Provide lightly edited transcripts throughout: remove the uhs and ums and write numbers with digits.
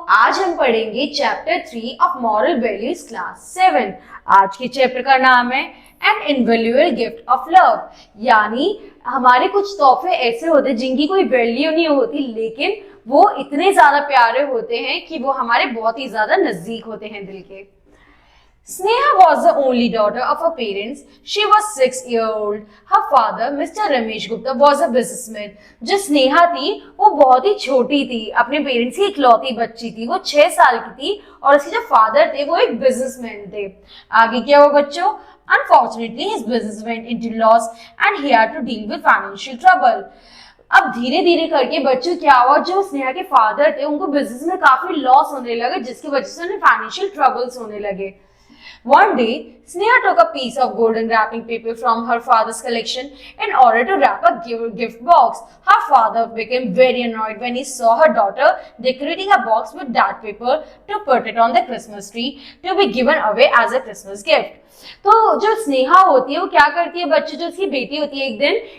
आज हम पढ़ेंगे chapter 3 of moral values class 7। आज के चैप्टर का नाम है an invaluable gift of love, यानी हमारे कुछ तोहफे ऐसे होते हैं जिनकी कोई वैल्यू नहीं होती, लेकिन वो इतने ज्यादा प्यारे होते हैं कि वो हमारे बहुत ही ज्यादा नजदीक होते हैं दिल के। Sneha was the only daughter of her parents. She was 6 years old. Her father, Mr. Ramesh Gupta, was a businessman. जो स्नेहा थी वो बहुत ही छोटी थी, अपने पेरेंट्स की इकलौती बच्ची थी, वो 6 साल की थी और उसके जो फादर थे वो एक बिजनेसमैन थे। आगे क्या हुआ बच्चों? Unfortunately, his business went into loss and he had to deal with financial trouble. अब धीरे धीरे करके बच्चों क्या हुआ, जो स्नेहा के फादर थे उनको बिजनेस में काफी लॉस होने लगा, जिसकी वजह से उन्हें फाइनेंशियल ट्रबल्स होने लगे। One day, Sneha took a piece of golden wrapping paper from her father's collection in order to wrap a gift box. Her father became very annoyed when he saw her daughter decorating a box with that paper to put it on the Christmas tree to be given away as a Christmas gift. तो जो स्नेहा होती है वो क्या करती है बच्चे, जो उसकी बेटी होती है,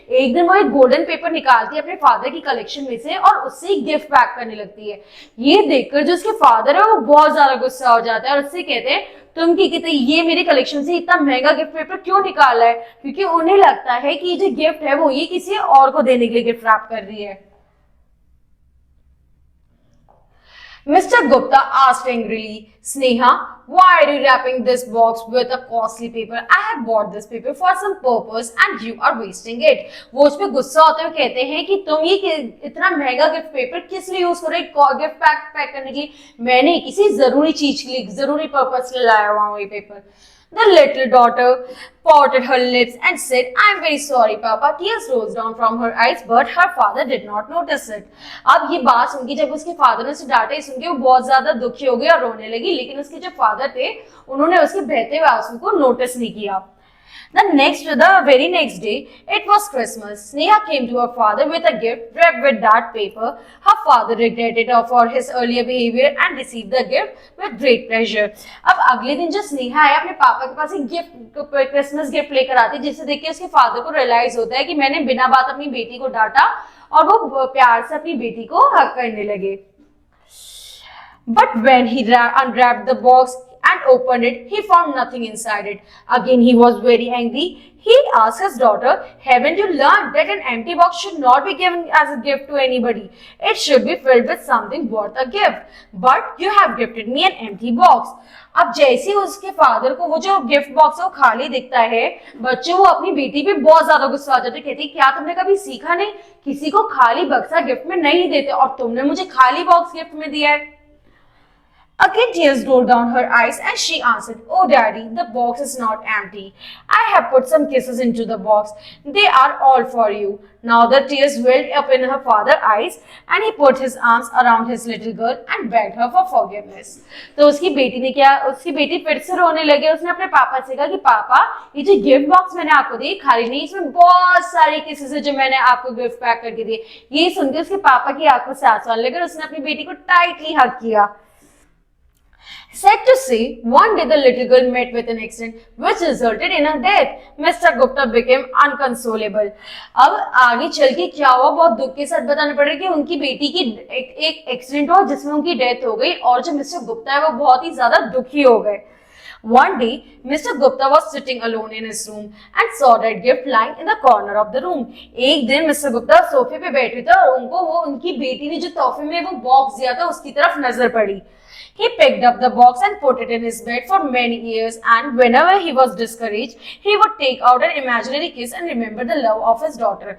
एक दिन वो एक गोल्डन पेपर निकालती है अपने फादर की कलेक्शन में से और उससे गिफ्ट पैक करने लगती है। ये देखकर जो उसके फादर है वो बहुत ज्यादा गुस्सा हो जाता है और उससे कहते हैं तुम क्या कहते ये मेरे कलेक्शन से इतना महंगा गिफ्ट पेपर क्यों निकाला है, क्योंकि उन्हें लगता है कि जो गिफ्ट है वो ये किसी और को देने के लिए गिफ्ट रैप कर रही है। Mr. Gupta asked angrily, Sneha, why are you wrapping this box with a costly paper? I have bought this paper for some purpose and you are wasting it. वो उस पर गुस्सा होते हुए कहते हैं कि तुम ये इतना महंगा गिफ्ट पेपर किस लिए यूज कर रहे हो? गिफ्ट पैक करने के लिए? मैंने किसी जरूरी चीज के लिए, जरूरी पर्पस के लिए लाया हुआ हूँ ये paper. The little daughter pouted her lips and said, I am very sorry, Papa. Tears rose down from her eyes, but her father did not notice it. अब ये बात सुनकर जब उसके फादर ने उसे डांटा सुन के वो बहुत ज्यादा दुखी हो गई और रोने लगी, लेकिन उसके जो फादर थे उन्होंने उसके बहते हुए आंसू को नोटिस नहीं किया। The very next day, it was Christmas. Sneha came to her father with a gift wrapped with that paper. Her father regretted her for his earlier behavior and received the gift with great pleasure. अब अगले दिन जो स्नेहा है अपने पापा के पास एक gift, Christmas gift लेकर आती, जिसे देख के उसके फादर को रियलाइज होता है कि मैंने बिना बात अपनी बेटी को डांटा, और वो प्यार से अपनी बेटी को हक करने लगे। But when he unwrapped the box and opened it, he found nothing inside it. Again, he was very angry. He asked his daughter, haven't you learned that an empty box should not be given as a gift to anybody? It should be filled with something worth a gift. But you have gifted me an empty box. अब जैसे उसके father को वो जो gift box है वो खाली दिखता है, बच्चों वो अपनी बेटी पे बहुत ज्यादा गुस्सा आ जाते, कहती क्या तुमने कभी सीखा नहीं, किसी को खाली बक्सा गिफ्ट में नहीं देते और तुमने मुझे खाली बॉक्स गिफ्ट में दिया है। Again tears rolled down her eyes and she answered, Oh daddy, the box is not empty. I have put some kisses into the box. They are all for you. Now the tears welled up in her father's eyes and he put his arms around his little girl and begged her for forgiveness. तो उसकी बेटी फिर से रोने लगी। उसने अपने पापा से कहा कि पापा ये जो गिफ्ट बॉक्स मैंने आपको दी खाली नहीं, इसमें बहुत सारी किसेस है जो मैंने आपको गिफ्ट पैक करके दिए। ये सुनकर उसके पापा की आंखों से आंसू आने लगे। उसने अपनी बेटी को टाइटली हग किया। Sad to say, one day the little girl met with an accident which resulted in her death. Mr. Gupta became unconsolable. अब आगे चल के क्या हुआ बहुत दुख के साथ बताना पड़ रहा है कि उनकी बेटी की एक एक्सीडेंट हुआ जिसमें उनकी डेथ हो गई और जो मिस्टर गुप्ता है वो बहुत ही ज्यादा दुखी हो गए। One day, Mr. Gupta was sitting alone in his room and saw that gift lying in the corner of the room. एक दिन मिस्टर गुप्ता सोफे पे बैठे थे और उनको वो उनकी बेटी ने जो तोहफे में वो बॉक्स दिया था उसकी तरफ नजर पड़ी। He picked up the box and put it in his bed for many years, and whenever he was discouraged, he would take out an imaginary kiss and remember the love of his daughter.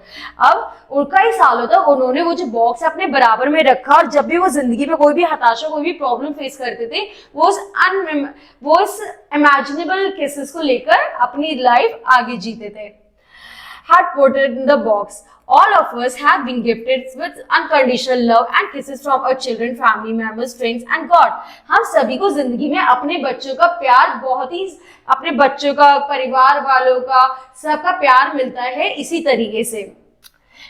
अब कई सालों तक उन्होंने वो जो box अपने बराबर में रखा और जब भी वो जिंदगी में कोई भी हताशा, कोई भी प्रॉब्लम फेस करते थे, वो इस इमेजिनेबल किसेस को लेकर अपनी लाइफ आगे जीते थे। Had put it in the box. All of us have been gifted with unconditional love and kisses from our children, family members, friends and God. हम सभी को जिंदगी में अपने बच्चों का प्यार बहुत ही, अपने बच्चों का, परिवार वालों का, सबका प्यार मिलता है इसी तरीके से।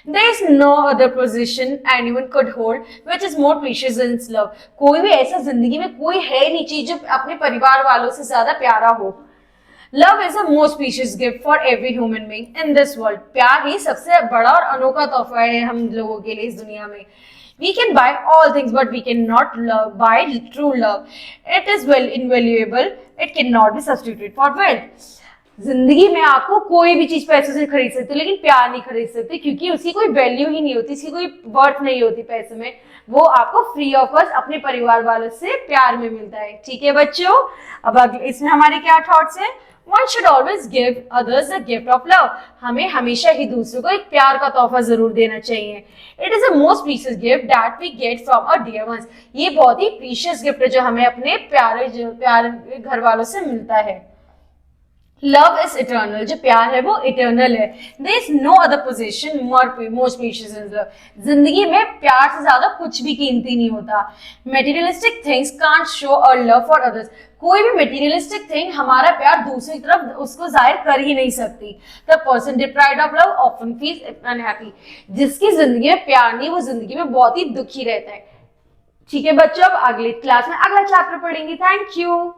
There is no other position anyone could hold which is more precious than love. कोई भी ऐसा जिंदगी में कोई है नहीं चीज जो अपने परिवार वालों से ज्यादा प्यारा हो। Love is the most precious gift for every human being in this world. प्यार ही सबसे बड़ा और अनोखा तोहफा है हम लोगों के लिए इस दुनिया में। We can buy all things, but we cannot buy true love. It is well invaluable. It cannot be substituted for wealth. जिंदगी में आपको कोई भी चीज पैसे से खरीद सकते हो, लेकिन प्यार नहीं खरीद सकते, क्योंकि उसकी कोई वैल्यू ही नहीं होती, इसकी कोई वर्थ नहीं होती पैसे में। वो आपको फ्री ऑफ कॉस्ट अपने परिवार वालों से प्यार में मिलता है। ठीक है बच्चों, अब इसमें हमारे क्या थॉट्स हैं? One should always give others the gift of love. हमें हमेशा ही दूसरों को एक प्यार का तोहफा जरूर देना चाहिए। It is the most precious gift that we get from our dear ones. ये बहुत ही प्रीशियस गिफ्ट है जो हमें अपने प्यारे घर वालों से मिलता है। लव इज इटर्नल, जो प्यार है वो इटर्नल है। There is no other position most precious in love. जिंदगी में प्यार से ज्यादा कुछ भी कीमती नहीं होता। Materialistic things can't show our love for others. कोई भी मटेरियलिस्टिक थिंग हमारा प्यार दूसरी तरफ उसको जाहिर कर ही नहीं सकती। The person deprived of love often feels unhappy. जिसकी जिंदगी में प्यार नहीं, वो जिंदगी में बहुत ही दुखी रहता है। ठीक है बच्चों, अब अगली क्लास में अगला चैप्टर पढ़ेंगे। Thank you.